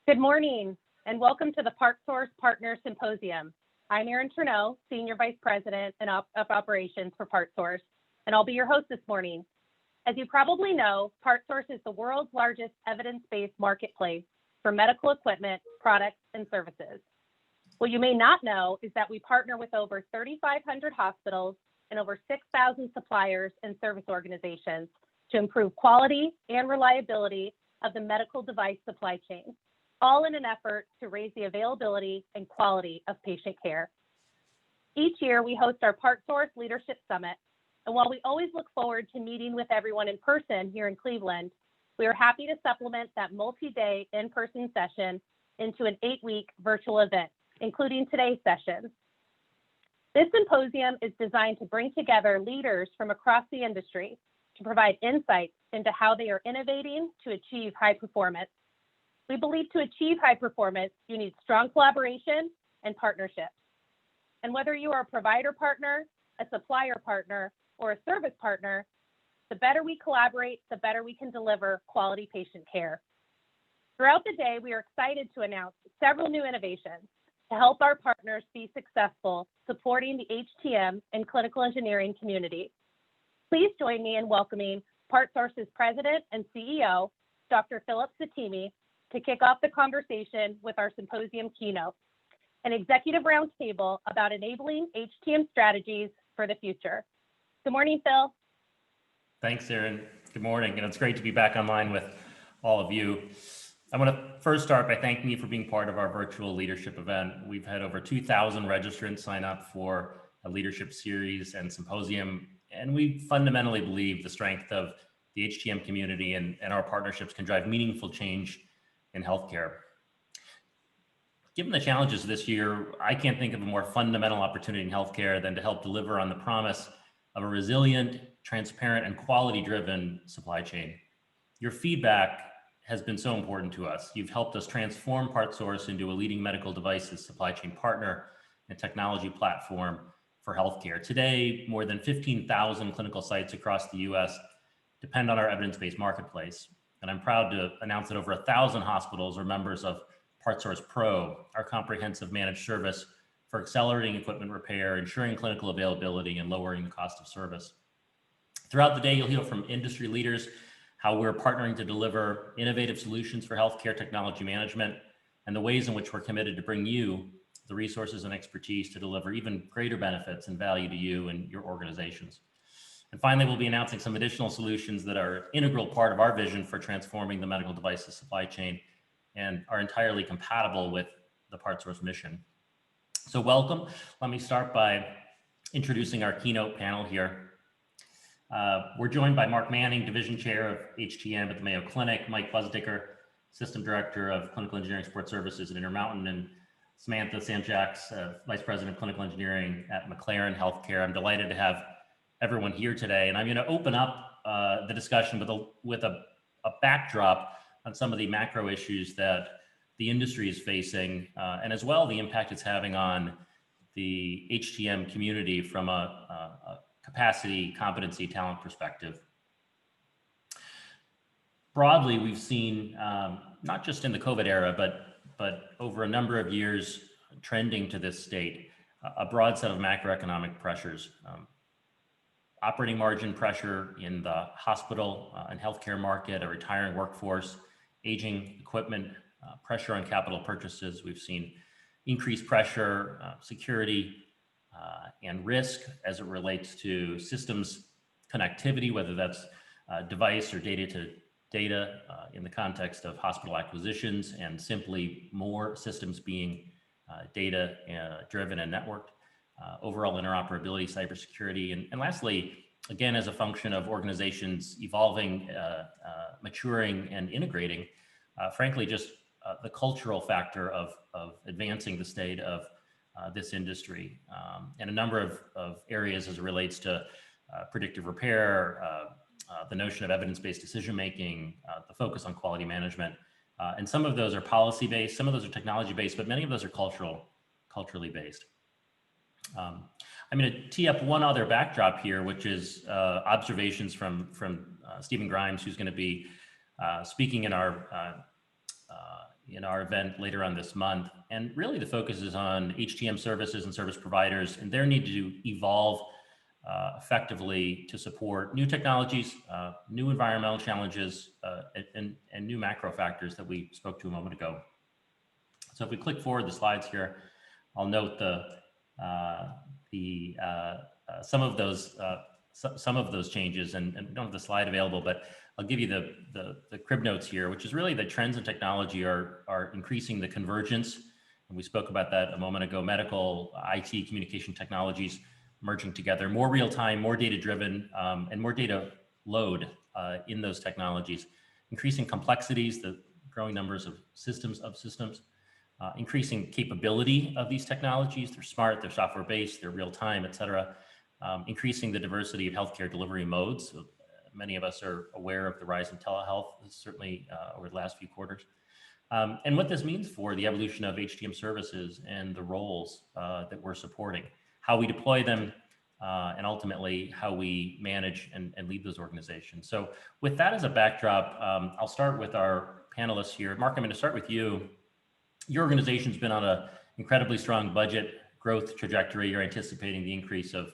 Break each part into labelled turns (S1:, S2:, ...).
S1: Good morning, and welcome to the PartSource Partners Symposium. I'm Erin Turneau, Senior Vice President of Operations for PartSource, and I'll be your host this morning. As you probably know, PartSource is the world's largest evidence-based marketplace for medical equipment, products, and services. What you may not know is that we partner with over 3,500 hospitals and over 6,000 suppliers and service organizations to improve quality and reliability of the medical device supply chain, all in an effort to raise the availability and quality of patient care. Each year, we host our PartSource Leadership Summit, and while we always look forward to meeting with everyone in person here in Cleveland, we are happy to supplement that multi-day in-person session into an 8-week virtual event, including today's session. This symposium is designed to bring together leaders from across the industry to provide insights into how they are innovating to achieve high performance. We believe to achieve high performance, you need strong collaboration and partnerships. And whether you are a provider partner, a supplier partner, or a service partner, the better we collaborate, the better we can deliver quality patient care. Throughout the day, we are excited to announce several new innovations to help our partners be successful supporting the HTM and clinical engineering community. Please join me in welcoming PartSource's President and CEO, Dr. Philip Satimi, to kick off the conversation with our symposium keynote, an executive roundtable about enabling HTM strategies for the future. Good morning, Phil.
S2: Thanks, Erin. Good morning, and it's great to be back online with all of you. I want to first start by thanking you for being part of our virtual leadership event. We've had over 2,000 registrants sign up for a leadership series and symposium, and we fundamentally believe the strength of the HTM community and our partnerships can drive meaningful change in healthcare. Given the challenges this year, I can't think of a more fundamental opportunity in healthcare than to help deliver on the promise of a resilient, transparent, and quality-driven supply chain. Your feedback has been so important to us. You've helped us transform PartSource into a leading medical devices supply chain partner and technology platform for healthcare. Today, more than 15,000 clinical sites across the US depend on our evidence-based marketplace. And I'm proud to announce that over 1,000 hospitals are members of PartSource Pro, our comprehensive managed service for accelerating equipment repair, ensuring clinical availability, and lowering the cost of service. Throughout the day, you'll hear from industry leaders how we're partnering to deliver innovative solutions for healthcare technology management and the ways in which we're committed to bring you the resources and expertise to deliver even greater benefits and value to you and your organizations. And finally, we'll be announcing some additional solutions that are an integral part of our vision for transforming the medical devices supply chain and are entirely compatible with the PartSource mission. So welcome. Let me start by introducing our keynote panel here. We're joined by Mark Manning, Division Chair of HTM at the Mayo Clinic, Mike Busdicker, System Director of Clinical Engineering Support Services at Intermountain, and Samantha Samjaks, Vice President of Clinical Engineering at McLaren Healthcare. I'm delighted to have everyone here today, and I'm going to open up the discussion with a backdrop on some of the macro issues that the industry is facing, and as well the impact it's having on the HTM community from a capacity, competency, talent perspective. Broadly, we've seen, not just in the COVID era, but over a number of years trending to this state, a broad set of macroeconomic pressures. Operating margin pressure in the hospital and healthcare market, a retiring workforce, aging equipment, pressure on capital purchases. We've seen increased pressure, security, and risk as it relates to systems connectivity, whether that's device or data to data in the context of hospital acquisitions, and simply more systems being data driven and networked. Overall interoperability, cybersecurity, and lastly, again, as a function of organizations evolving, maturing, and integrating, frankly, just the cultural factor of advancing the state of this industry, and a number of areas as it relates to predictive repair, the notion of evidence-based decision-making, the focus on quality management. And some of those are policy-based, some of those are technology-based, but many of those are culturally based. I'm going to tee up one other backdrop here, which is observations from Stephen Grimes, who's going to be speaking in our in our event later on this month. And really the focus is on HTM services and service providers and their need to evolve effectively to support new technologies, new environmental challenges, and new macro factors that we spoke to a moment ago. So if we click forward the slides here, I'll note some of those changes, and we don't have the slide available, but I'll give you the crib notes here, which is really the trends in technology are increasing the convergence. And we spoke about that a moment ago, medical, IT, communication technologies merging together, more real time, more data driven, and more data load in those technologies, increasing complexities, the growing numbers of systems, increasing capability of these technologies. They're smart, they're software based, they're real time, et cetera. Increasing the diversity of healthcare delivery modes. So many of us are aware of the rise in telehealth, certainly over the last few quarters. And what this means for the evolution of HTM services and the roles that we're supporting, how we deploy them, and ultimately how we manage and lead those organizations. So with that as a backdrop, I'll start with our panelists here. Mark, I'm going to start with you. Your organization's been on an incredibly strong budget growth trajectory. You're anticipating the increase of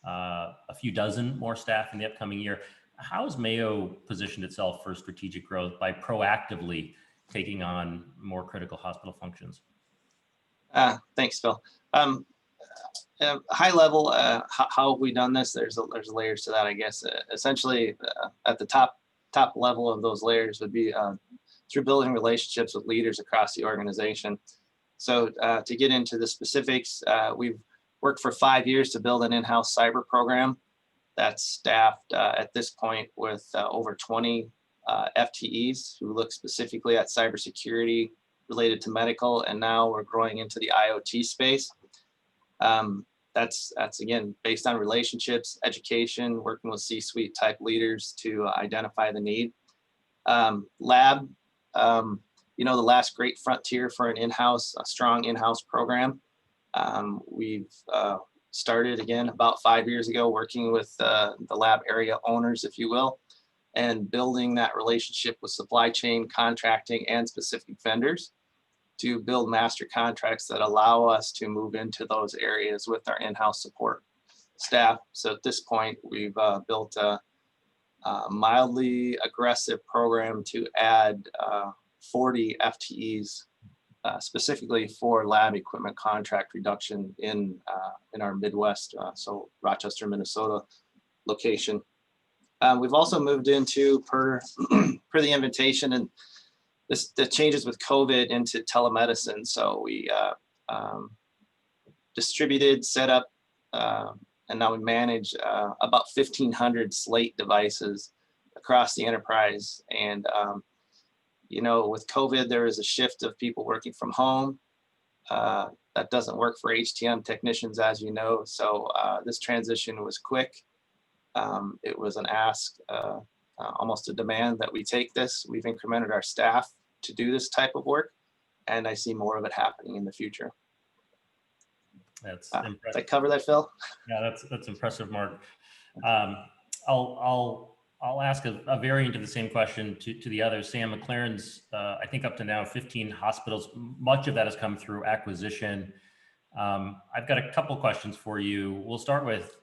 S2: a few dozen more staff in the upcoming year. How has Mayo positioned itself for strategic growth by proactively taking on more critical hospital functions?
S3: Thanks, Phil. High level, how have we done this? There's layers to that, I guess. Essentially, at the top level of those layers would be through building relationships with leaders across the organization. So to get into the specifics, we've worked for 5 years to build an in-house cyber program that's staffed at this point with over 20 FTEs who look specifically at cybersecurity related to medical, and now we're growing into the IoT space. That's again based on relationships, education, working with C-suite type leaders to identify the need. Lab, the last great frontier for a strong in-house program. We've started again about 5 years ago working with the lab area owners, if you will, and building that relationship with supply chain, contracting, and specific vendors to build master contracts that allow us to move into those areas with our in-house support staff. So at this point, we've built a mildly aggressive program to add 40 FTEs specifically for lab equipment contract reduction in our Midwest, so Rochester, Minnesota location. We've also moved into, per the invitation and the changes with COVID, into telemedicine. So we distributed, set up, and now we manage about 1,500 Slate devices across the enterprise. And with COVID, there is a shift of people working from home. That doesn't work for HTM technicians, as you know. So this transition was quick. It was an ask, almost a demand that we take this. We've incremented our staff to do this type of work, and I see more of it happening in the future.
S2: That's impressive.
S3: Did I cover that, Phil?
S2: Yeah, that's impressive, Mark. I'll ask a variant of the same question to the others. Sam, McLaren's, I think up to now 15 hospitals. Much of that has come through acquisition. I've got a couple questions for you. We'll start with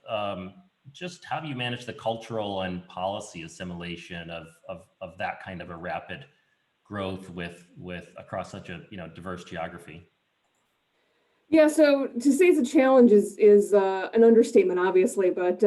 S2: just how do you manage the cultural and policy assimilation of that kind of a rapid growth with across such a diverse geography?
S4: Yeah, so to say it's a challenge is an understatement, obviously, but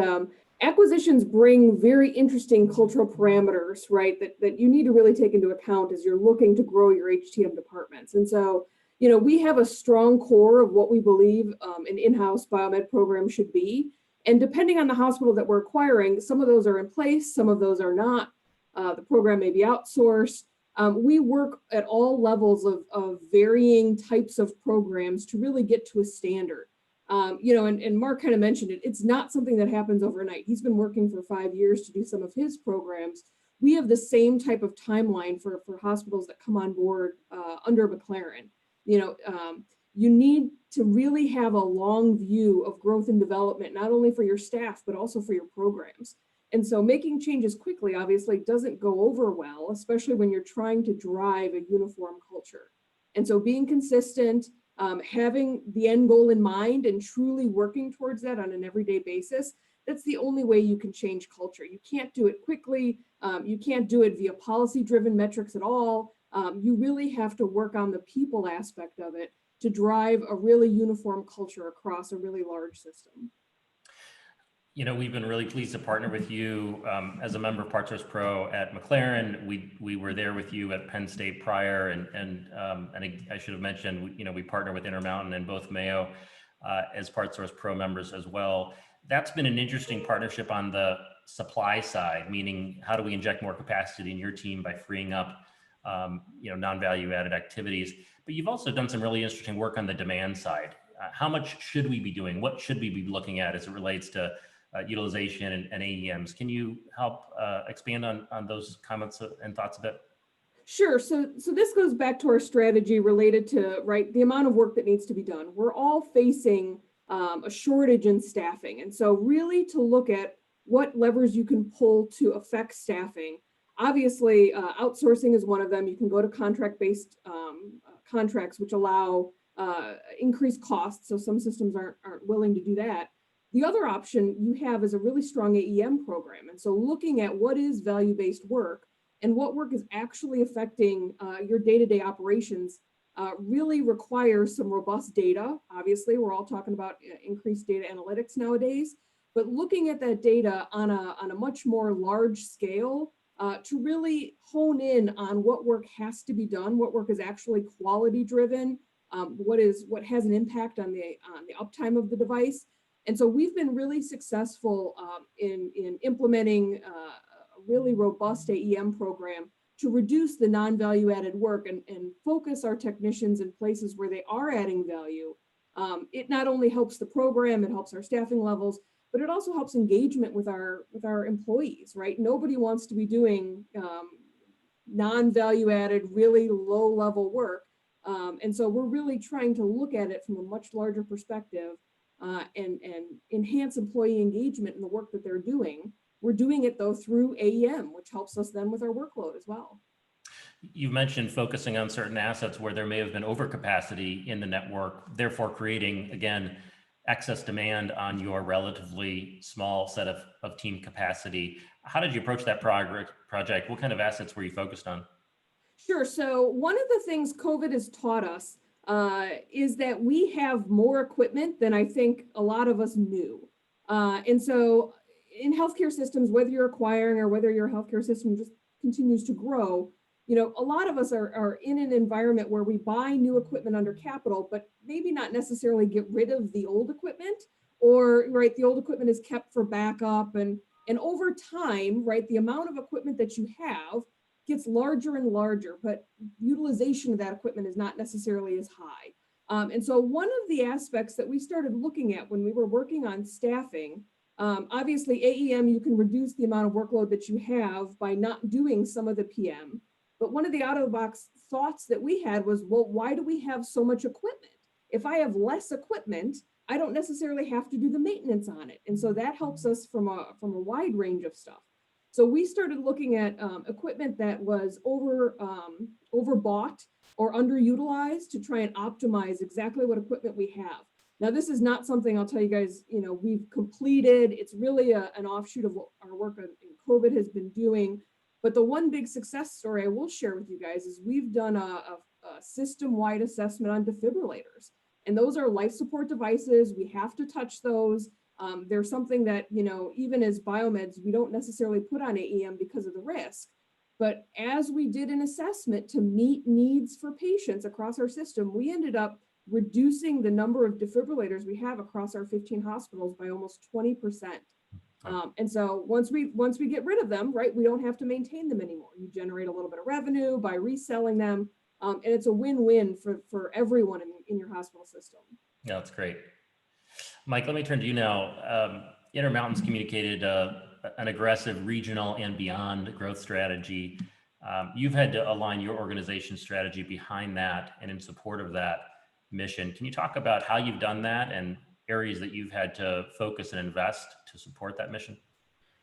S4: acquisitions bring very interesting cultural parameters, right, that you need to really take into account as you're looking to grow your HTM departments. And so, we have a strong core of what we believe an in-house biomed program should be. And depending on the hospital that we're acquiring, some of those are in place, some of those are not. The program may be outsourced. We work at all levels of varying types of programs to really get to a standard. And Mark kind of mentioned it, it's not something that happens overnight. He's been working for 5 years to do some of his programs. We have the same type of timeline for hospitals that come on board under McLaren. You need to really have a long view of growth and development, not only for your staff, but also for your programs. And so making changes quickly obviously doesn't go over well, especially when you're trying to drive a uniform culture. And so being consistent, having the end goal in mind and truly working towards that on an everyday basis, that's the only way you can change culture. You can't do it quickly. You can't do it via policy-driven metrics at all. You really have to work on the people aspect of it to drive a really uniform culture across a really large system.
S2: You know, we've been really pleased to partner with you as a member of PartSource Pro at McLaren. We were there with you at Penn State prior, and I should have mentioned, you know, we partner with Intermountain and both Mayo as PartSource Pro members as well. That's been an interesting partnership on the supply side, meaning how do we inject more capacity in your team by freeing up, you know, non-value added activities. But you've also done some really interesting work on the demand side. How much should we be doing? What should we be looking at as it relates to utilization and AEMs? Can you help expand on those comments and thoughts a bit?
S4: Sure. So this goes back to our strategy related to, right, the amount of work that needs to be done. We're all facing a shortage in staffing. And so really to look at what levers you can pull to affect staffing. Obviously, outsourcing is one of them. You can go to contract-based contracts, which allow increased costs. So some systems aren't willing to do that. The other option you have is a really strong AEM program. And so looking at what is value-based work and what work is actually affecting your day-to-day operations really requires some robust data. Obviously, we're all talking about increased data analytics nowadays, but looking at that data on a much more large scale to really hone in on what work has to be done, what work is actually quality driven, what has an impact on the uptime of the device. And so we've been really successful in implementing a really robust AEM program to reduce the non-value added work and focus our technicians in places where they are adding value. It not only helps the program, it helps our staffing levels, but it also helps engagement with our employees, right? Nobody wants to be doing non-value added, really low level work. And so we're really trying to look at it from a much larger perspective and enhance employee engagement in the work that they're doing. We're doing it though through AEM, which helps us then with our workload as well.
S2: You mentioned focusing on certain assets where there may have been overcapacity in the network, therefore creating, again, excess demand on your relatively small set of team capacity. How did you approach that project? What kind of assets were you focused on?
S4: Sure. So one of the things COVID has taught us is that we have more equipment than I think a lot of us knew. And so in healthcare systems, whether you're acquiring or whether your healthcare system just continues to grow, you know, a lot of us are in an environment where we buy new equipment under capital, but maybe not necessarily get rid of the old equipment, or right, the old equipment is kept for backup. And over time, right, the amount of equipment that you have gets larger and larger, but utilization of that equipment is not necessarily as high. And so one of the aspects that we started looking at when we were working on staffing, obviously AEM, you can reduce the amount of workload that you have by not doing some of the PM. But one of the out of the box thoughts that we had was, well, why do we have so much equipment? If I have less equipment, I don't necessarily have to do the maintenance on it. And so that helps us from a wide range of stuff. So we started looking at equipment that was overbought or underutilized to try and optimize exactly what equipment we have. Now, this is not something I'll tell you guys, you know, we've completed. It's really an offshoot of what our work in COVID has been doing. But the one big success story I will share with you guys is we've done a system-wide assessment on defibrillators. And those are life support devices. We have to touch those. They're something that, you know, even as biomeds, we don't necessarily put on AEM because of the risk. But as we did an assessment to meet needs for patients across our system, we ended up reducing the number of defibrillators we have across our 15 hospitals by almost 20%. And so once we get rid of them, right, we don't have to maintain them anymore. You generate a little bit of revenue by reselling them. And it's a win-win for everyone in your hospital system.
S2: Yeah, that's great. Mike, let me turn to you now. Intermountain's communicated an aggressive regional and beyond growth strategy. You've had to align your organization strategy behind that and in support of that mission. Can you talk about how you've done that and areas that you've had to focus and invest to support that mission?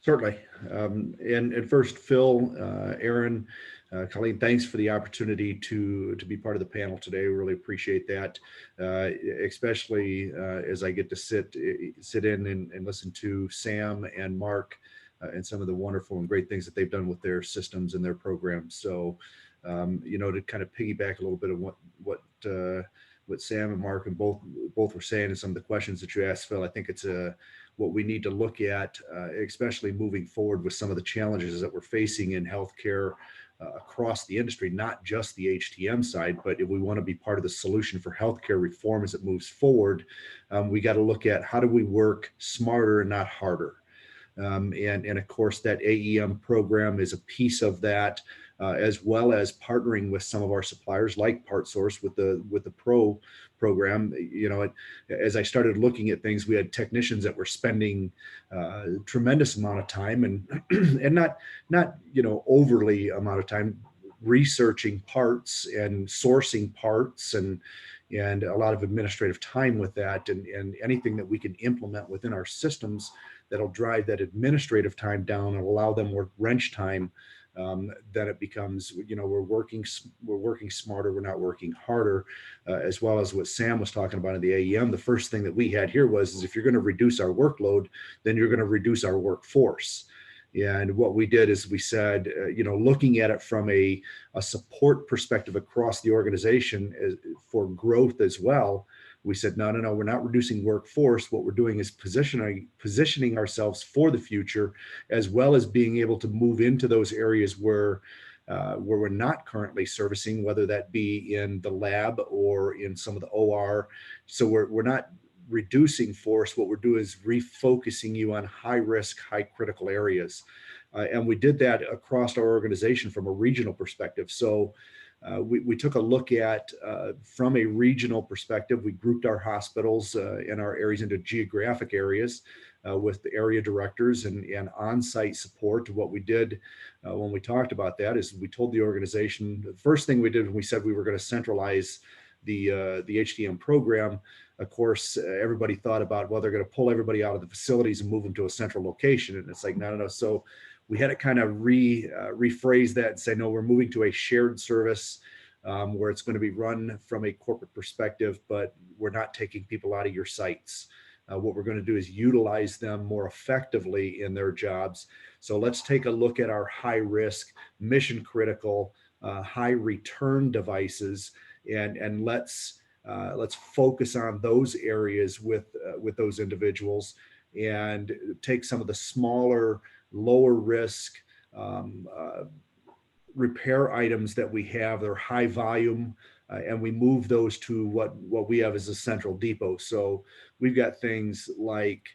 S5: Certainly. And first, Phil, Aaron, Colleen, thanks for the opportunity to be part of the panel today. We really appreciate that, especially as I get to sit in and listen to Sam and Mark and some of the wonderful and great things that they've done with their systems and their programs. So, to kind of piggyback a little bit of what Sam and Mark and both were saying and some of the questions that you asked, Phil, I think it's what we need to look at, especially moving forward with some of the challenges that we're facing in healthcare across the industry, not just the HTM side, but if we want to be part of the solution for healthcare reform as it moves forward, we got to look at how do we work smarter and not harder. And of course, that AEM program is a piece of that, as well as partnering with some of our suppliers like PartSource with the Pro program. As I started looking at things, we had technicians that were spending tremendous amount of time and not overly amount of time researching parts and sourcing parts and a lot of administrative time with that, and anything that we can implement within our systems that'll drive that administrative time down and allow them more wrench time. Then it becomes, we're working smarter, we're not working harder, as well as what Sam was talking about in the AEM. The first thing that we had here is if you're going to reduce our workload, then you're going to reduce our workforce. And what we did is we said, looking at it from a support perspective across the organization for growth as well, we said, no, we're not reducing workforce. What we're doing is positioning ourselves for the future, as well as being able to move into those areas where we're not currently servicing, whether that be in the lab or in some of the OR. So we're not reducing force. What we're doing is refocusing you on high risk, high critical areas. And we did that across our organization from a regional perspective. So we took a look at, from a regional perspective, we grouped our hospitals and our areas into geographic areas with the area directors and on-site support. What we did when we talked about that is we told the organization, the first thing we did when we said we were going to centralize the HTM program, of course, everybody thought about, well, they're going to pull everybody out of the facilities and move them to a central location. And it's like, no. So we had to kind of rephrase that and say, no, we're moving to a shared service where it's going to be run from a corporate perspective, but we're not taking people out of your sites. What we're going to do is utilize them more effectively in their jobs. So let's take a look at our high risk, mission critical, high return devices, and let's focus on those areas with those individuals and take some of the smaller, lower risk repair items that we have. They're high volume, and we move those to what we have as a central depot. So we've got things like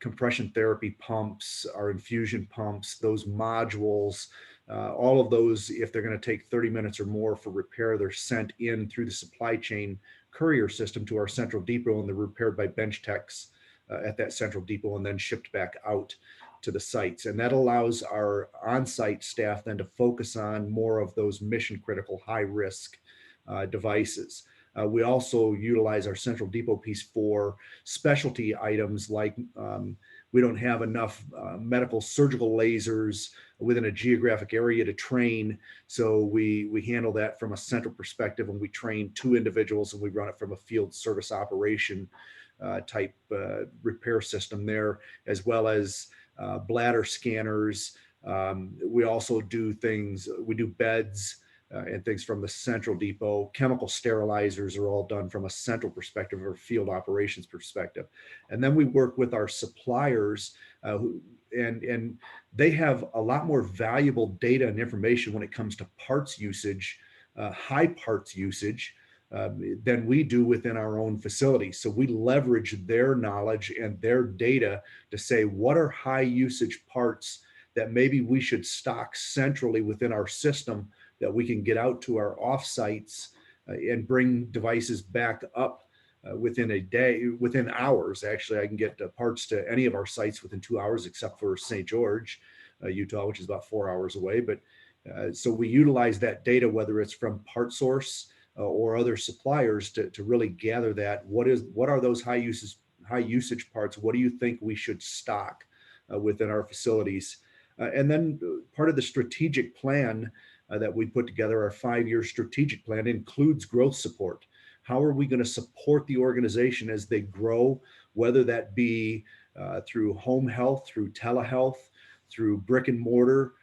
S5: compression therapy pumps, our infusion pumps, those modules, all of those, if they're going to take 30 minutes or more for repair, they're sent in through the supply chain courier system to our central depot, and they're repaired by bench techs at that central depot and then shipped back out to the sites. And that allows our on-site staff then to focus on more of those mission critical high risk devices. We also utilize our central depot piece for specialty items like we don't have enough medical surgical lasers within a geographic area to train. So we handle that from a central perspective, and we train 2 individuals, and we run it from a field service operation type repair system there, as well as bladder scanners. We also do things, we do beds and things from the central depot. Chemical sterilizers are all done from a central perspective or field operations perspective. And then we work with our suppliers and they have a lot more valuable data and information when it comes to parts usage, high parts usage, than we do within our own facilities. So we leverage their knowledge and their data to say, what are high usage parts that maybe we should stock centrally within our system that we can get out to our offsites and bring devices back up within a day, within hours. Actually, I can get parts to any of our sites within 2 hours, except for St. George, Utah, which is about 4 hours away. But so we utilize that data, whether it's from PartSource or other suppliers, to really gather that. What are those high usage parts? What do you think we should stock within our facilities. And then part of the strategic plan that we put together, our 5-year strategic plan, includes growth support. How are we going to support the organization as they grow, whether that be through home health, through telehealth, through brick and mortar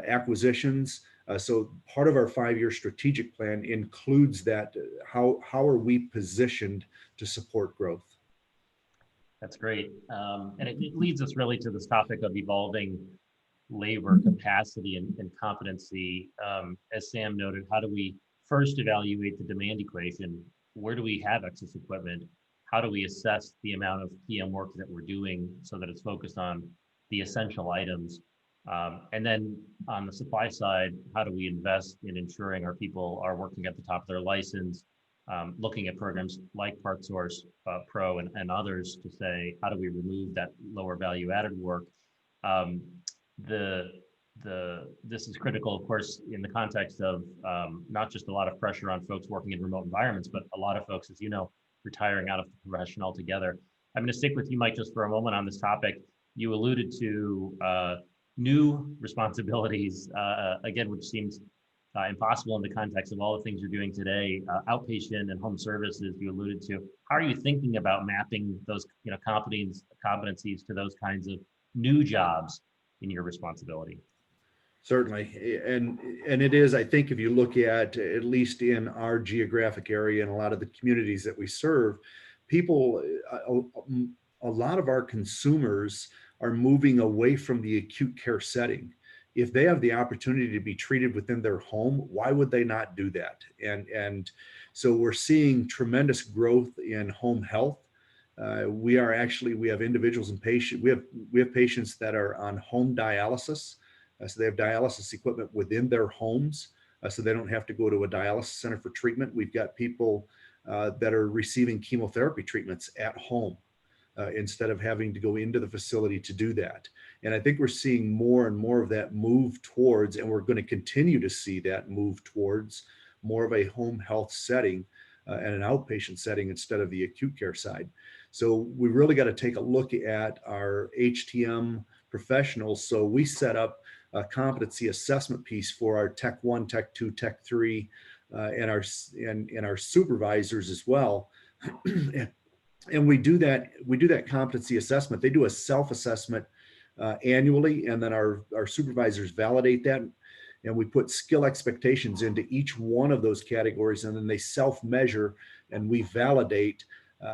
S5: acquisitions. So part of our 5-year strategic plan includes that. How are we positioned to support growth?
S2: That's great. And it leads us really to this topic of evolving labor capacity and competency. As Sam noted, how do we first evaluate the demand equation? Where do we have excess equipment? How do we assess the amount of PM work that we're doing so that it's focused on the essential items? And then on the supply side, how do we invest in ensuring our people are working at the top of their license, looking at programs like PartSource Pro and others to say, how do we remove that lower value added work? This is critical, of course, in the context of not just a lot of pressure on folks working in remote environments, but a lot of folks, as you know, retiring out of the profession altogether. I'm going to stick with you, Mike, just for a moment on this topic. You alluded to new responsibilities, again, which seems impossible in the context of all the things you're doing today, outpatient and home services you alluded to. How are you thinking about mapping those competencies to those kinds of new jobs in your responsibility?
S5: Certainly. And it is, I think, if you look at least in our geographic area and a lot of the communities that we serve, people, a lot of our consumers are moving away from the acute care setting. If they have the opportunity to be treated within their home, why would they not do that? And so we're seeing tremendous growth in home health. We have individuals and patients. We have patients that are on home dialysis. So they have dialysis equipment within their homes, so they don't have to go to a dialysis center for treatment. We've got people that are receiving chemotherapy treatments at home instead of having to go into the facility to do that. And I think we're seeing more and more of that move towards, and we're going to continue to see that move towards more of a home health setting and an outpatient setting instead of the acute care side. So we really got to take a look at our HTM professionals. So we set up a competency assessment piece for our Tech 1, Tech 2, Tech 3, and our supervisors as well. And we do that competency assessment. They do a self-assessment annually, and then our supervisors validate that. And we put skill expectations into each one of those categories, and then they self-measure, and we validate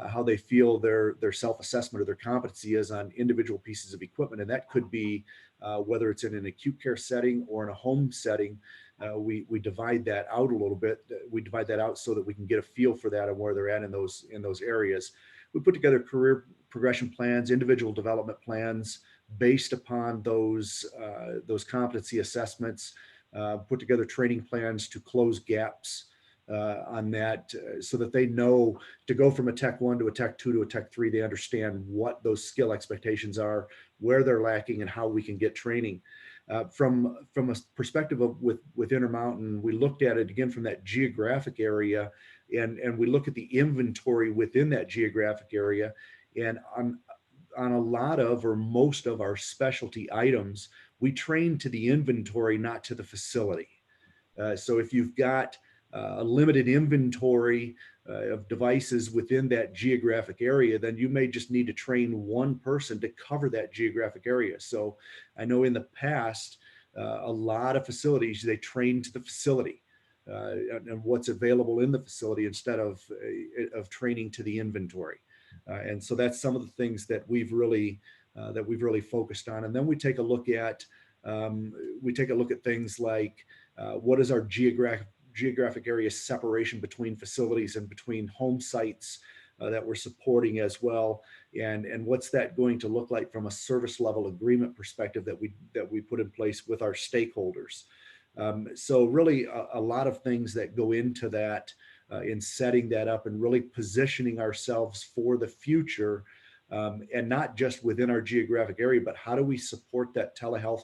S5: how they feel their self-assessment or their competency is on individual pieces of equipment. And that could be whether it's in an acute care setting or in a home setting. We divide that out a little bit. We divide that out so that we can get a feel for that and where they're at in those areas. We put together career progression plans, individual development plans based upon those competency assessments. Put together training plans to close gaps on that, so that they know to go from a Tech 1 to a Tech 2 to a Tech 3, they understand what those skill expectations are, where they're lacking, and how we can get training. From a perspective of with Intermountain, we looked at it again from that geographic area, and we look at the inventory within that geographic area. And on a lot of or most of our specialty items, we train to the inventory, not to the facility. So if you've got a limited inventory of devices within that geographic area, then you may just need to train one person to cover that geographic area. So I know in the past, a lot of facilities, they train to the facility and what's available in the facility instead of training to the inventory. And so that's some of the things that we've really focused on. And then we take a look at things like what is our geographic area separation between facilities and between home sites that we're supporting as well, and what's that going to look like from a service level agreement perspective that we put in place with our stakeholders. So really a lot of things that go into that in setting that up and really positioning ourselves for the future, and not just within our geographic area, but how do we support that telehealth,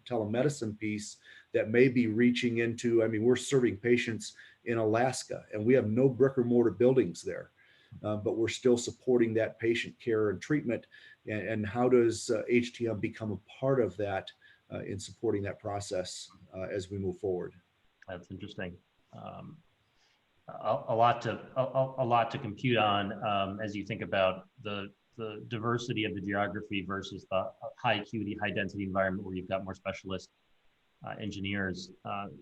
S5: telemedicine piece that may be reaching into, I mean, we're serving patients in Alaska and we have no brick or mortar buildings there. but we're still supporting that patient care and treatment. And how does HTM become a part of that in supporting that process as we move forward?
S2: That's interesting. A lot to compute on as you think about the diversity of the geography versus the high acuity, high density environment where you've got more specialist engineers.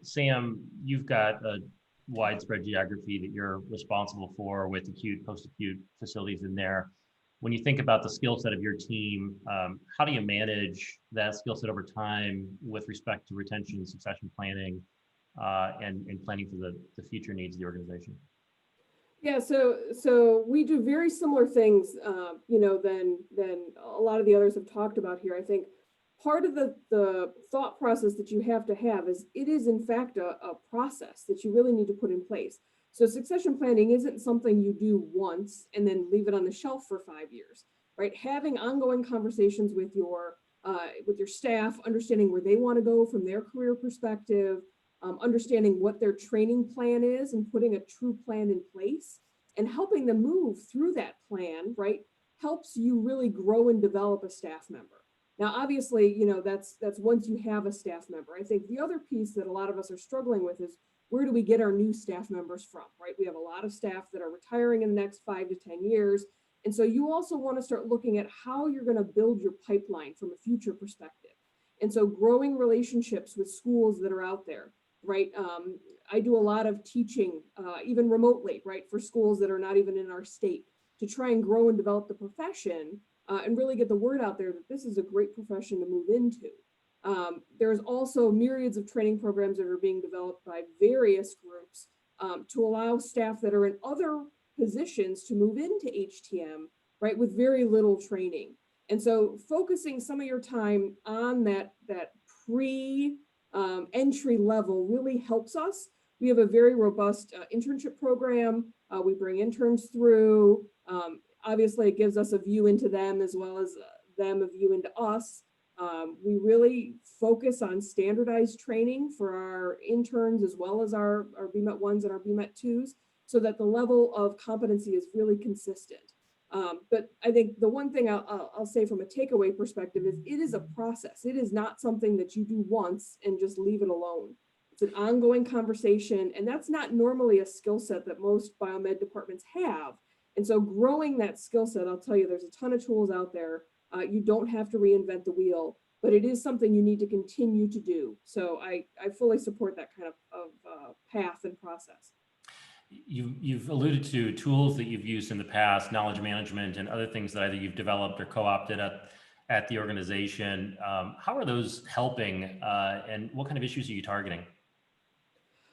S2: Sam, you've got a widespread geography that you're responsible for with acute, post-acute facilities in there. When you think about the skill set of your team, how do you manage that skill set over time with respect to retention, succession planning, and planning for the future needs of the organization?
S4: Yeah, so we do very similar things, than a lot of the others have talked about here. I think part of the thought process that you have to have is it is in fact a process that you really need to put in place. So succession planning isn't something you do once and then leave it on the shelf for 5 years, right? Having ongoing conversations with your staff, understanding where they want to go from their career perspective, understanding what their training plan is and putting a true plan in place and helping them move through that plan, right, helps you really grow and develop a staff member. Now, obviously, that's once you have a staff member. I think the other piece that a lot of us are struggling with is where do we get our new staff members from, right? We have a lot of staff that are retiring in the next 5 to 10 years. And so you also want to start looking at how you're going to build your pipeline from a future perspective. And so growing relationships with schools that are out there, right? I do a lot of teaching, even remotely, right, for schools that are not even in our state to try and grow and develop the profession and really get the word out there that this is a great profession to move into. There's also myriads of training programs that are being developed by various groups to allow staff that are in other positions to move into HTM, right, with very little training. And so focusing some of your time on that entry level really helps us. We have a very robust internship program. We bring interns through. Obviously, it gives us a view into them as well as them a view into us. We really focus on standardized training for our interns as well as our BMET 1s and our BMET 2s so that the level of competency is really consistent. But I think the one thing I'll say from a takeaway perspective is it is a process. It is not something that you do once and just leave it alone. It's an ongoing conversation, and that's not normally a skill set that most biomed departments have. And so growing that skill set, I'll tell you, there's a ton of tools out there. You don't have to reinvent the wheel, but it is something you need to continue to do. So I fully support that kind of path and process.
S2: You've alluded to tools that you've used in the past, knowledge management and other things that either you've developed or co-opted at the organization. How are those helping and what kind of issues are you targeting?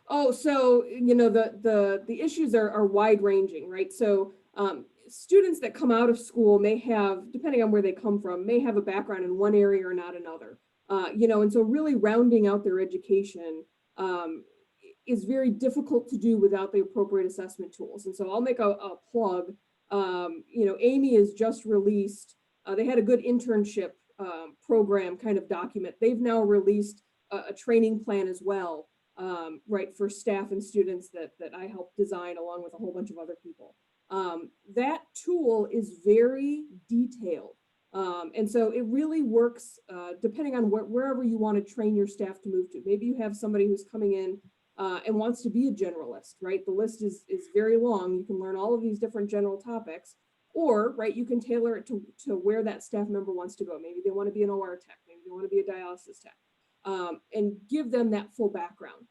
S4: Oh, so, the issues are wide ranging, right? So students that come out of school may have, depending on where they come from, may have a background in one area or not another, and so really rounding out their education is very difficult to do without the appropriate assessment tools. And so I'll make a plug. Amy has just released, they had a good internship program kind of document. They've now released a training plan as well, right, for staff and students that I helped design along with a whole bunch of other people. That tool is very detailed. And so it really works depending on wherever you want to train your staff to move to. Maybe you have somebody who's coming in and wants to be a generalist, right? The list is very long. You can learn all of these different general topics, or, right, you can tailor it to where that staff member wants to go. Maybe they want to be an OR tech, maybe they want to be a dialysis tech, and give them that full background.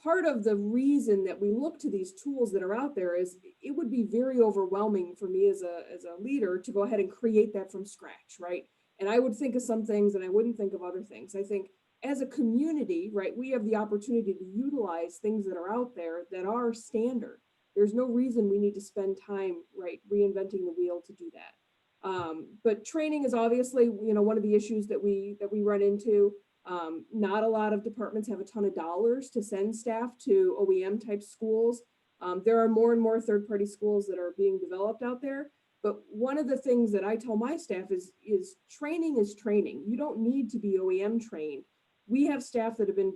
S4: Part of the reason that we look to these tools that are out there is it would be very overwhelming for me as a leader to go ahead and create that from scratch, right? And I would think of some things and I wouldn't think of other things. I think as a community, right, we have the opportunity to utilize things that are out there that are standard. There's no reason we need to spend time, right, reinventing the wheel to do that. But training is obviously, one of the issues that we run into. Not a lot of departments have a ton of dollars to send staff to OEM type schools. There are more and more third-party schools that are being developed out there. But one of the things that I tell my staff is training is training. You don't need to be OEM trained. We have staff that have been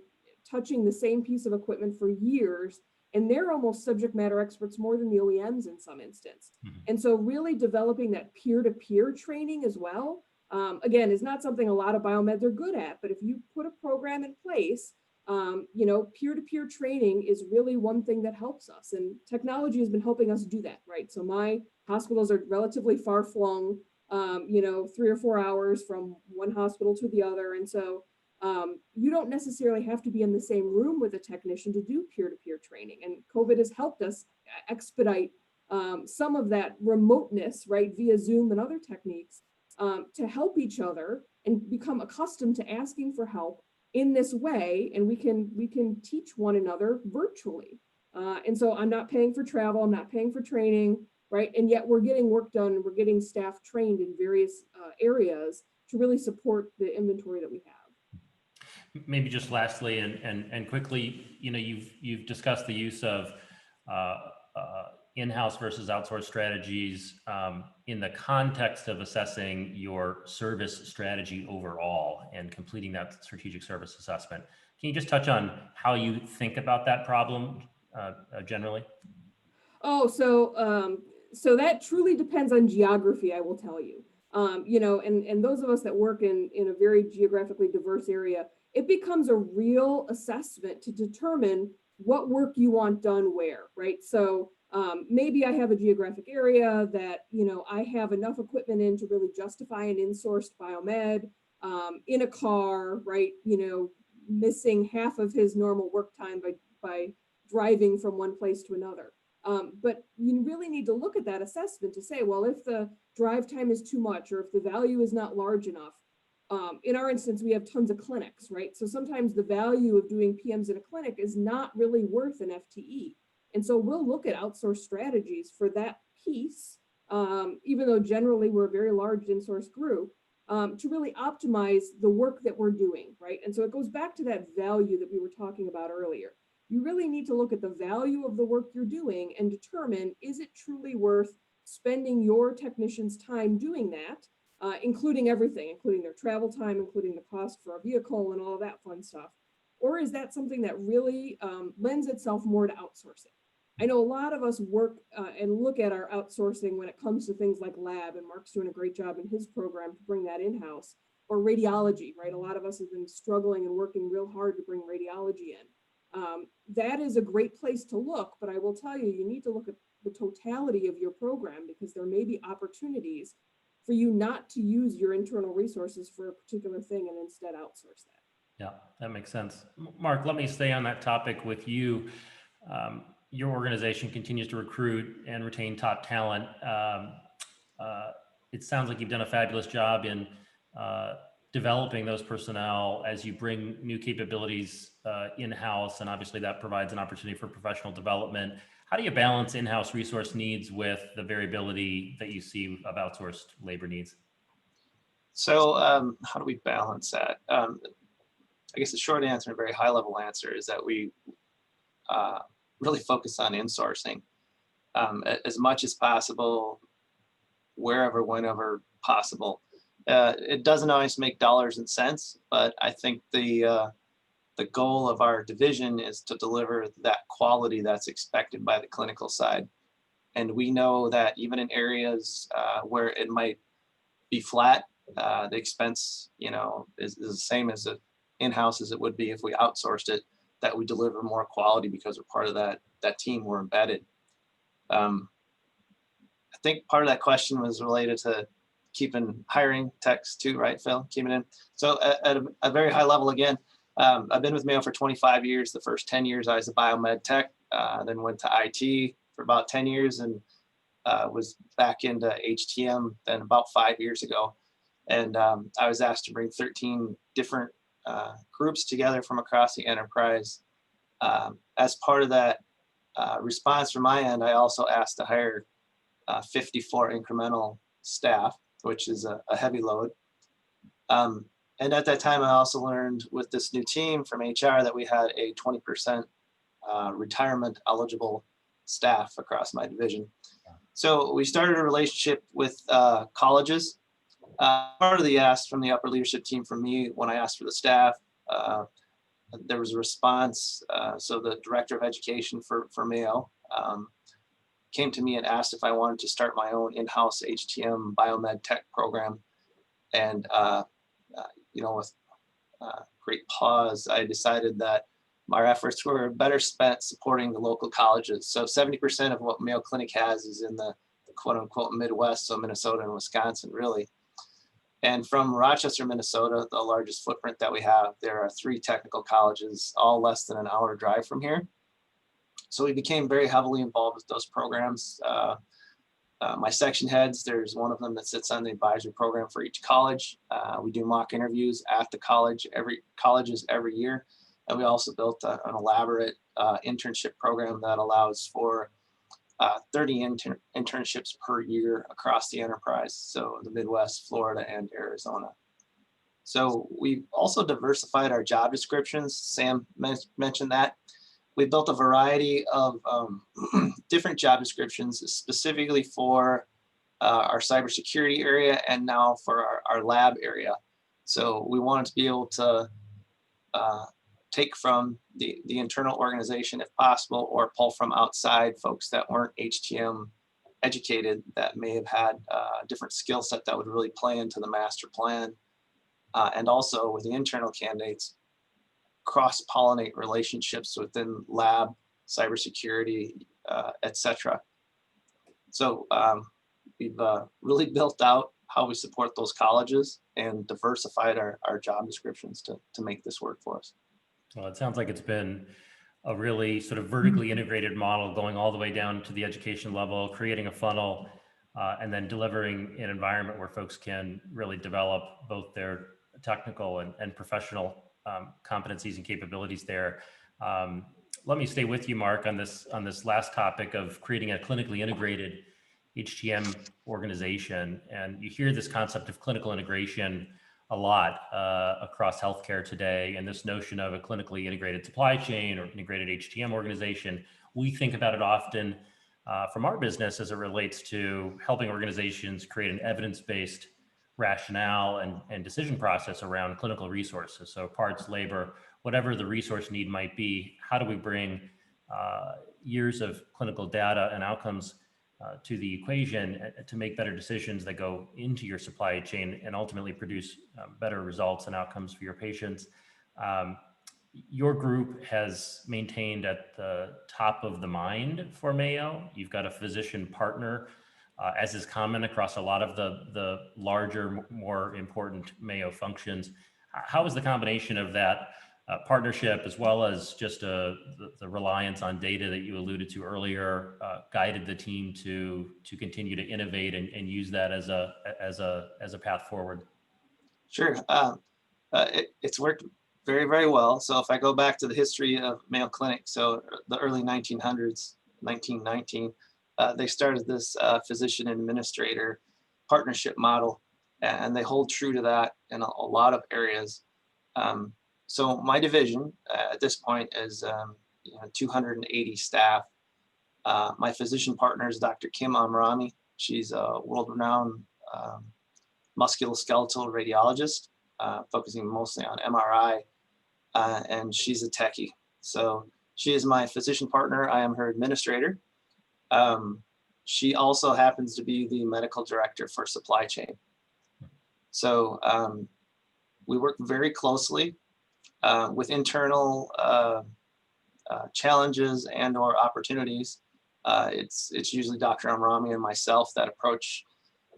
S4: touching the same piece of equipment for years and they're almost subject matter experts more than the OEMs in some instance. And so really developing that peer-to-peer training as well, again, is not something a lot of biomeds are good at, but if you put a program in place, peer-to-peer training is really one thing that helps us, and technology has been helping us do that, right? So my hospitals are relatively far flung, 3 or 4 hours from one hospital to the other. And so you don't necessarily have to be in the same room with a technician to do peer-to-peer training. And COVID has helped us expedite some of that remoteness, right, via Zoom and other techniques to help each other and become accustomed to asking for help in this way. And we can teach one another virtually. And so I'm not paying for travel, I'm not paying for training, right? And yet we're getting work done, we're getting staff trained in various areas to really support the inventory that we have.
S2: Maybe just lastly and quickly, you've discussed the use of in-house versus outsourced strategies in the context of assessing your service strategy overall and completing that strategic service assessment. Can you just touch on how you think about that problem generally?
S4: Oh, so that truly depends on geography, I will tell you. And those of us that work in a very geographically diverse area, it becomes a real assessment to determine what work you want done where, right? So maybe I have a geographic area that, I have enough equipment in to really justify an insourced biomed in a car, right? Missing half of his normal work time by driving from one place to another. But you really need to look at that assessment to say, well, if the drive time is too much, or if the value is not large enough. In our instance, we have tons of clinics, right? So sometimes the value of doing PMs in a clinic is not really worth an FTE. And so we'll look at outsourced strategies for that piece, even though generally we're a very large in-source group, to really optimize the work that we're doing, right? And so it goes back to that value that we were talking about earlier. You really need to look at the value of the work you're doing and determine, is it truly worth spending your technicians' time doing that, including everything, including their travel time, including the cost for a vehicle and all of that fun stuff? Or is that something that really lends itself more to outsourcing? I know a lot of us work and look at our outsourcing when it comes to things like lab, and Mark's doing a great job in his program to bring that in-house, or radiology, right? A lot of us have been struggling and working real hard to bring radiology in. That is a great place to look, but I will tell you, you need to look at the totality of your program, because there may be opportunities for you not to use your internal resources for a particular thing and instead outsource that.
S2: Yeah, that makes sense. Mark, let me stay on that topic with you. Your organization continues to recruit and retain top talent. It sounds like you've done a fabulous job in developing those personnel as you bring new capabilities in-house, and obviously that provides an opportunity for professional development. How do you balance in-house resource needs with the variability that you see of outsourced labor needs?
S3: So how do we balance that? I guess the short answer, a very high level answer, is that we really focus on insourcing as much as possible, wherever, whenever possible. It doesn't always make dollars and cents, but I think the goal of our division is to deliver that quality that's expected by the clinical side. And we know that even in areas where it might be flat, the expense, is the same as in-house as it would be if we outsourced it, that we deliver more quality because we're part of that team, we're embedded. I think part of that question was related to hiring techs too, right, Phil? Keeping in. So at a very high level, again, I've been with Mayo for 25 years. The first 10 years I was a biomed tech, then went to IT for about 10 years and was back into HTM then about 5 years ago. And I was asked to bring 13 different groups together from across the enterprise. As part of that response from my end, I also asked to hire 54 incremental staff, which is a heavy load. And at that time, I also learned with this new team from HR that we had a 20% retirement eligible staff across my division. So we started a relationship with colleges. Part of the ask from the upper leadership team from me when I asked for the staff there was a response. So the director of education for Mayo came to me and asked if I wanted to start my own in-house HTM biomed tech program. And, with great pause, I decided that our efforts were better spent supporting the local colleges. So 70% of what Mayo Clinic has is in the quote unquote Midwest, so Minnesota and Wisconsin, really. And from Rochester, Minnesota, the largest footprint that we have, there are 3 technical colleges, all less than an hour drive from here. So we became very heavily involved with those programs. My section heads, there's one of them that sits on the advisory program for each college. We do mock interviews at the colleges every year. And we also built an elaborate internship program that allows for 30 internships per year across the enterprise. So the Midwest, Florida, and Arizona. So we've also diversified our job descriptions. Sam mentioned that. We built a variety of different job descriptions specifically for our cybersecurity area and now for our lab area. So we wanted to be able to take from the internal organization if possible, or pull from outside folks that weren't HTM educated that may have had a different skill set that would really play into the master plan. And also with the internal candidates, cross-pollinate relationships within lab, cybersecurity, et cetera. So we've really built out how we support those colleges and diversified our job descriptions to make this work for us.
S2: Well, it sounds like it's been a really sort of vertically integrated model going all the way down to the education level, creating a funnel, and then delivering an environment where folks can really develop both their technical and professional competencies and capabilities there. Let me stay with you, Mark, on this last topic of creating a clinically integrated HTM organization. And you hear this concept of clinical integration a lot across healthcare today, and this notion of a clinically integrated supply chain or integrated HTM organization. We think about it often from our business as it relates to helping organizations create an evidence-based rationale and decision process around clinical resources. So parts, labor, whatever the resource need might be, how do we bring years of clinical data and outcomes to the equation to make better decisions that go into your supply chain and ultimately produce better results and outcomes for your patients. Your group has maintained at the top of the mind for Mayo. You've got a physician partner, as is common across a lot of the larger, more important Mayo functions. How is the combination of that partnership, as well as just the reliance on data that you alluded to earlier, guided the team to continue to innovate and use that as a path forward?
S3: Sure, it's worked very, very well. So if I go back to the history of Mayo Clinic, so the early 1900s, 1919, they started this physician administrator partnership model, and they hold true to that in a lot of areas. So my division at this point is 280 staff. My physician partner is Dr. Kim Amrami. She's a world-renowned musculoskeletal radiologist, focusing mostly on MRI, and she's a techie. So she is my physician partner. I am her administrator. She also happens to be the medical director for supply chain. So we work very closely with internal challenges and or opportunities. It's usually Dr. Amrami and myself that approach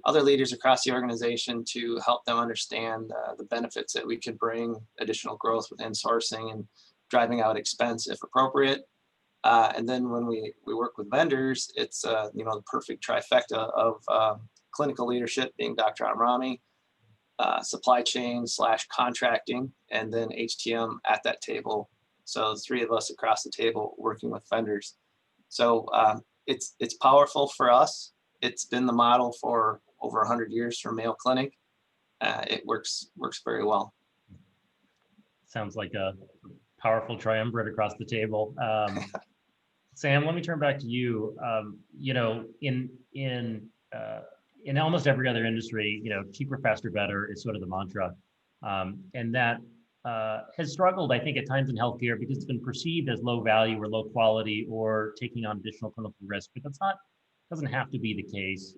S3: other leaders across the organization to help them understand the benefits that we could bring, additional growth with insourcing and driving out expense if appropriate. And then when we work with vendors, it's the perfect trifecta of clinical leadership being Dr. Amrami, supply chain / contracting, and then HTM at that table. So the 3 of us across the table working with vendors. So it's powerful for us. It's been the model for over 100 years for Mayo Clinic. It works very well.
S2: Sounds like a powerful triumvirate across the table. Sam, let me turn back to you. In almost every other industry, cheaper, faster, better is sort of the mantra, and that has struggled, I think, at times in healthcare because it's been perceived as low value or low quality or taking on additional clinical risk, but doesn't have to be the case.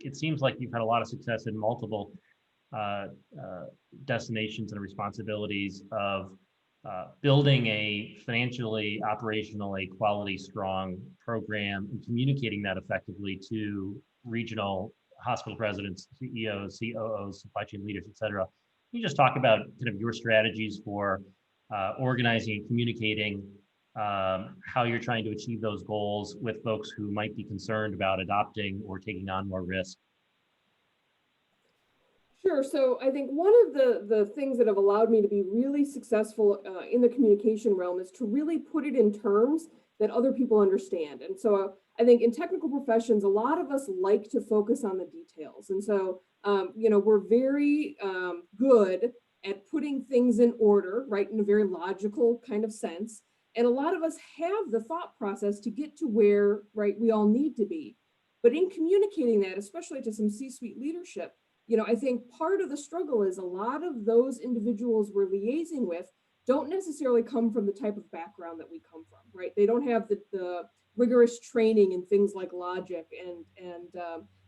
S2: It seems like you've had a lot of success in multiple destinations and responsibilities of building a financially, operationally, quality strong program and communicating that effectively to regional hospital presidents, CEOs, COOs, supply chain leaders, et cetera. Can you just talk about kind of your strategies for organizing and communicating how you're trying to achieve those goals with folks who might be concerned about adopting or taking on more risk?
S4: Sure. So I think one of the things that have allowed me to be really successful in the communication realm is to really put it in terms that other people understand. And so I think in technical professions, a lot of us like to focus on the details. And so, we're very good at putting things in order, right, in a very logical kind of sense. And a lot of us have the thought process to get to where, right, we all need to be. But in communicating that, especially to some C-suite leadership, I think part of the struggle is a lot of those individuals we're liaising with don't necessarily come from the type of background that we come from, right? They don't have the rigorous training in things like logic, and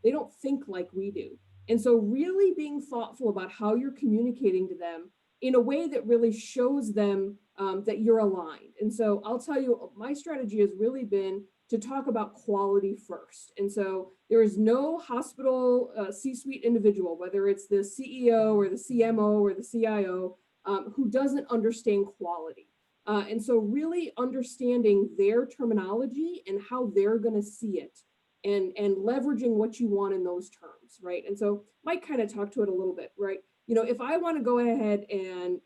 S4: they don't think like we do. And so really being thoughtful about how you're communicating to them in a way that really shows them that you're aligned. And so I'll tell you, my strategy has really been to talk about quality first. And so there is no hospital C-suite individual, whether it's the CEO or the CMO or the CIO, who doesn't understand quality. And so really understanding their terminology and how they're going to see it, and leveraging what you want in those terms, right? And so Mike kind of talked to it a little bit, right? If I want to go ahead and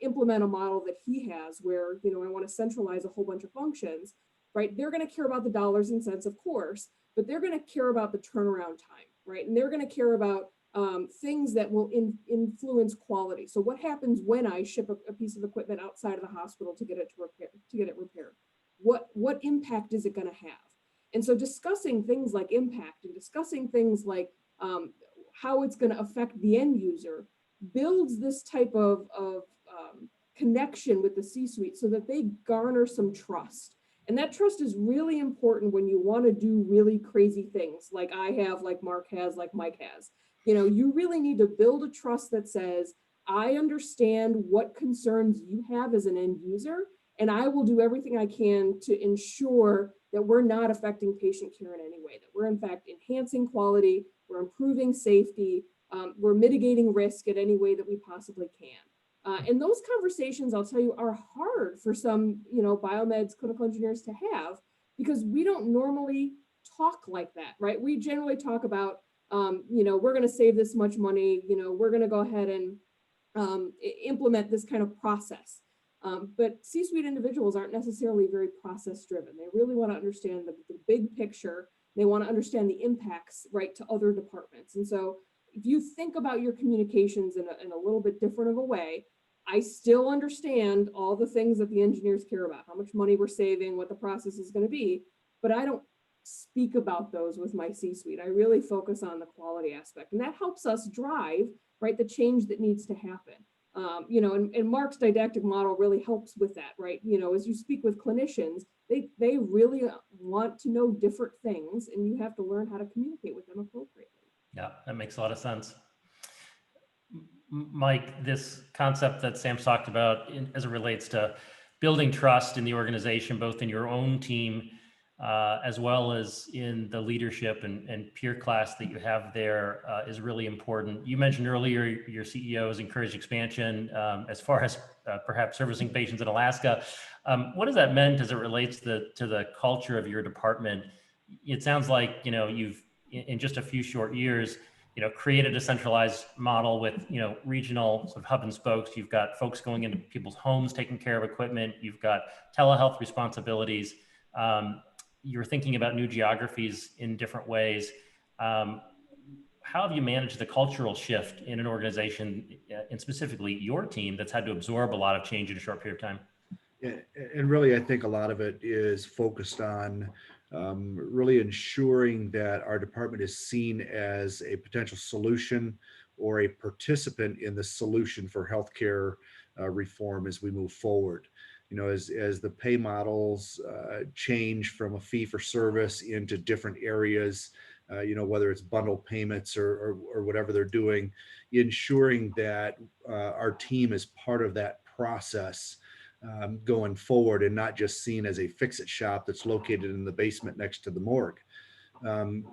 S4: implement a model that he has where, I want to centralize a whole bunch of functions, right? They're going to care about the dollars and cents, of course, but they're going to care about the turnaround time, right? And they're going to care about things that will influence quality. So what happens when I ship a piece of equipment outside of the hospital to get it repaired? What impact is it going to have? And so discussing things like impact and discussing things like how it's going to affect the end user builds this type of connection with the C-suite so that they garner some trust. And that trust is really important when you want to do really crazy things like I have, like Mark has, like Mike has. You really need to build a trust that says, I understand what concerns you have as an end user, and I will do everything I can to ensure that we're not affecting patient care in any way, that we're in fact enhancing quality, we're improving safety, we're mitigating risk in any way that we possibly can. And those conversations, I'll tell you, are hard for some, biomeds, clinical engineers to have, because we don't normally talk like that, right? We generally talk about, we're going to save this much money, we're going to go ahead and implement this kind of process. But C-suite individuals aren't necessarily very process driven. They really want to understand the big picture. They want to understand the impacts, right, to other departments. And so if you think about your communications in a little bit different of a way, I still understand all the things that the engineers care about, how much money we're saving, what the process is going to be, but I don't speak about those with my C-suite. I really focus on the quality aspect, and that helps us drive, right, the change that needs to happen. And Mark's didactic model really helps with that, right? As you speak with clinicians, they really want to know different things, and you have to learn how to communicate with them appropriately.
S2: Yeah, that makes a lot of sense. Mike, this concept that Sam's talked about as it relates to building trust in the organization, both in your own team, as well as in the leadership and peer class that you have there, is really important. You mentioned earlier your CEO has encouraged expansion as far as perhaps servicing patients in Alaska. What has that meant as it relates to the culture of your department? It sounds like you've in just a few short years created a centralized model with regional sort of hub and spokes. You've got folks going into people's homes taking care of equipment. You've got telehealth responsibilities. You're thinking about new geographies in different ways. How have you managed the cultural shift in an organization, and specifically your team, that's had to absorb a lot of change in a short period of time?
S5: Yeah, and really, I think a lot of it is focused on really ensuring that our department is seen as a potential solution or a participant in the solution for healthcare reform as we move forward. You know, as the pay models change from a fee for service into different areas, you know, whether it's bundled payments or whatever they're doing, ensuring that our team is part of that process going forward and not just seen as a fix-it shop that's located in the basement next to the morgue. And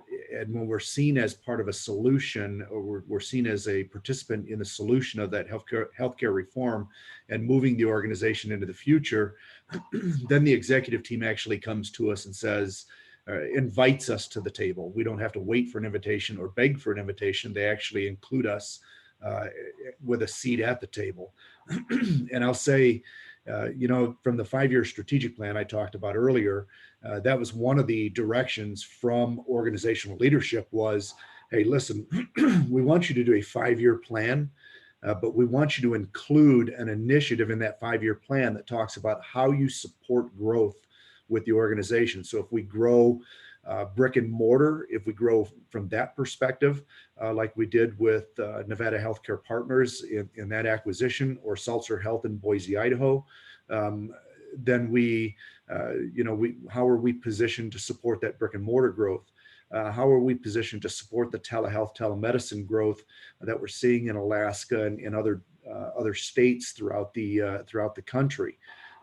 S5: when we're seen as part of a solution, or we're seen as a participant in the solution of that healthcare reform and moving the organization into the future, then the executive team actually comes to us and says, invites us to the table. We don't have to wait for an invitation or beg for an invitation. They actually include us with a seat at the table. And I'll say, you know, from the 5-year strategic plan I talked about earlier, that was one of the directions from organizational leadership was, hey, listen, we want you to do a 5-year plan, but we want you to include an initiative in that 5-year plan that talks about how you support growth with the organization. So if we grow brick and mortar, if we grow from that perspective, like we did with Nevada Healthcare Partners in that acquisition, or Seltzer Health in Boise, Idaho, then we, you know, how are we positioned to support that brick and mortar growth? How are we positioned to support the telehealth, telemedicine growth that we're seeing in Alaska and other states throughout the country?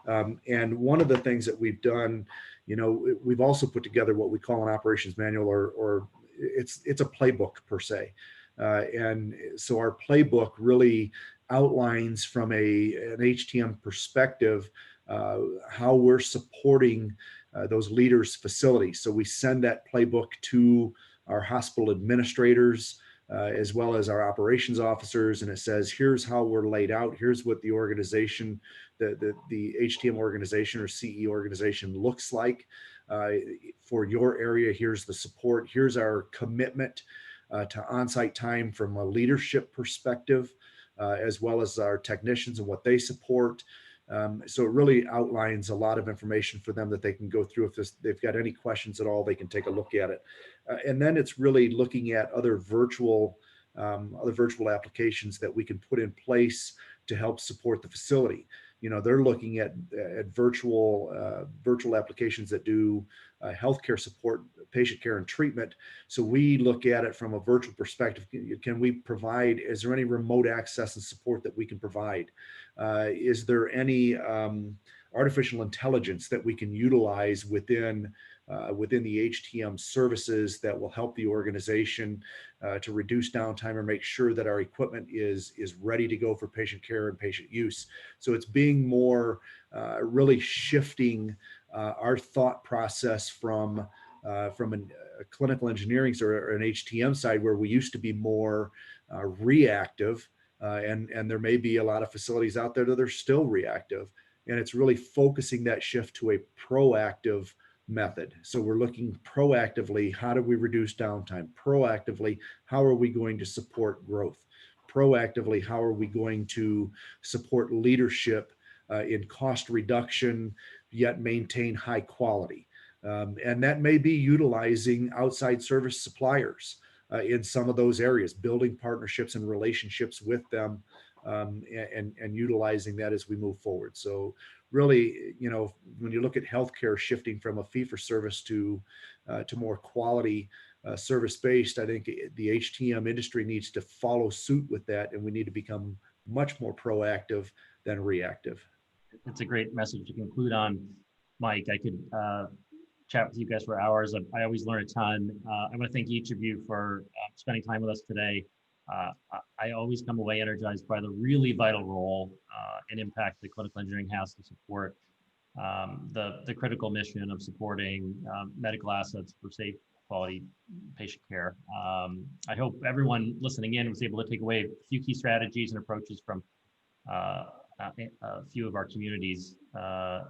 S5: And one of the things that we've done, you know, we've also put together what we call an operations manual, or it's a playbook per se. And so our playbook really outlines from an HTM perspective how we're supporting those leaders' facilities. So we send that playbook to our hospital administrators, as well as our operations officers, and it says, here's how we're laid out. Here's what the organization, the HTM organization or CE organization looks like for your area. Here's the support. Here's our commitment to on-site time from a leadership perspective, as well as our technicians and what they support. So it really outlines a lot of information for them that they can go through. If they've got any questions at all, they can take a look at it. And then it's really looking at other virtual applications that we can put in place to help support the facility. You know, they're looking at virtual applications that do healthcare support, patient care and treatment. So we look at it from a virtual perspective. Can we provide, is there any remote access and support that we can provide? Is there any artificial intelligence that we can utilize within the HTM services that will help the organization to reduce downtime or make sure that our equipment is ready to go for patient care and patient use? So it's being more really shifting our thought process from a clinical engineering or an HTM side, where we used to be more reactive, and there may be a lot of facilities out there that are still reactive, and it's really focusing that shift to a proactive method. So we're looking proactively, how do we reduce downtime? Proactively, how are we going to support growth? Proactively, how are we going to support leadership in cost reduction, yet maintain high quality? And that may be utilizing outside service suppliers in some of those areas, building partnerships and relationships with them, and utilizing that as we move forward. So really, you know, when you look at healthcare shifting from a fee-for-service to more quality service-based, I think the HTM industry needs to follow suit with that, and we need to become much more proactive than reactive.
S2: It's a great message to conclude on, Mike. I could chat with you guys for hours. I always learn a ton. I want to thank each of you for spending time with us today. I always come away energized by the really vital role and impact that clinical engineering has to support the critical mission of supporting medical assets for safe, quality patient care. I hope everyone listening in was able to take away a few key strategies and approaches from a few of our communities,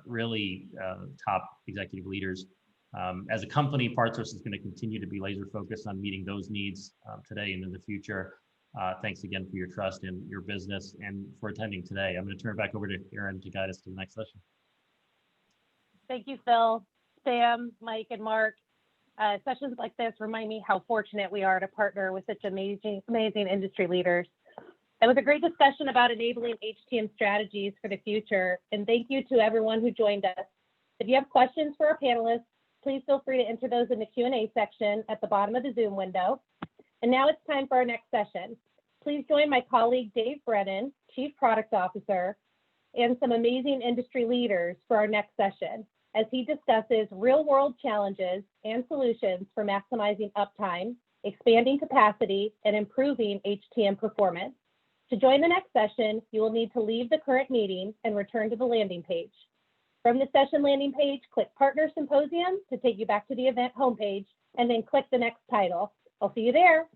S2: really top executive leaders. As a company, PartSource is going to continue to be laser focused on meeting those needs today and in the future. Thanks again for your trust in your business and for attending today. I'm going to turn it back over to Erin to guide us to the next session.
S1: Thank you, Phil, Sam, Mike, and Mark. Sessions like this remind me how fortunate we are to partner with such amazing industry leaders. It was a great discussion about enabling HTM strategies for the future, and thank you to everyone who joined us. If you have questions for our panelists, please feel free to enter those in the Q&A section at the bottom of the Zoom window. And now it's time for our next session. Please join my colleague Dave Brennan, Chief Product Officer, and some amazing industry leaders for our next session as he discusses real-world challenges and solutions for maximizing uptime, expanding capacity, and improving HTM performance. To join the next session, you will need to leave the current meeting and return to the landing page. From the session landing page, click Partner Symposium to take you back to the event homepage, and then click the next title. I'll see you there.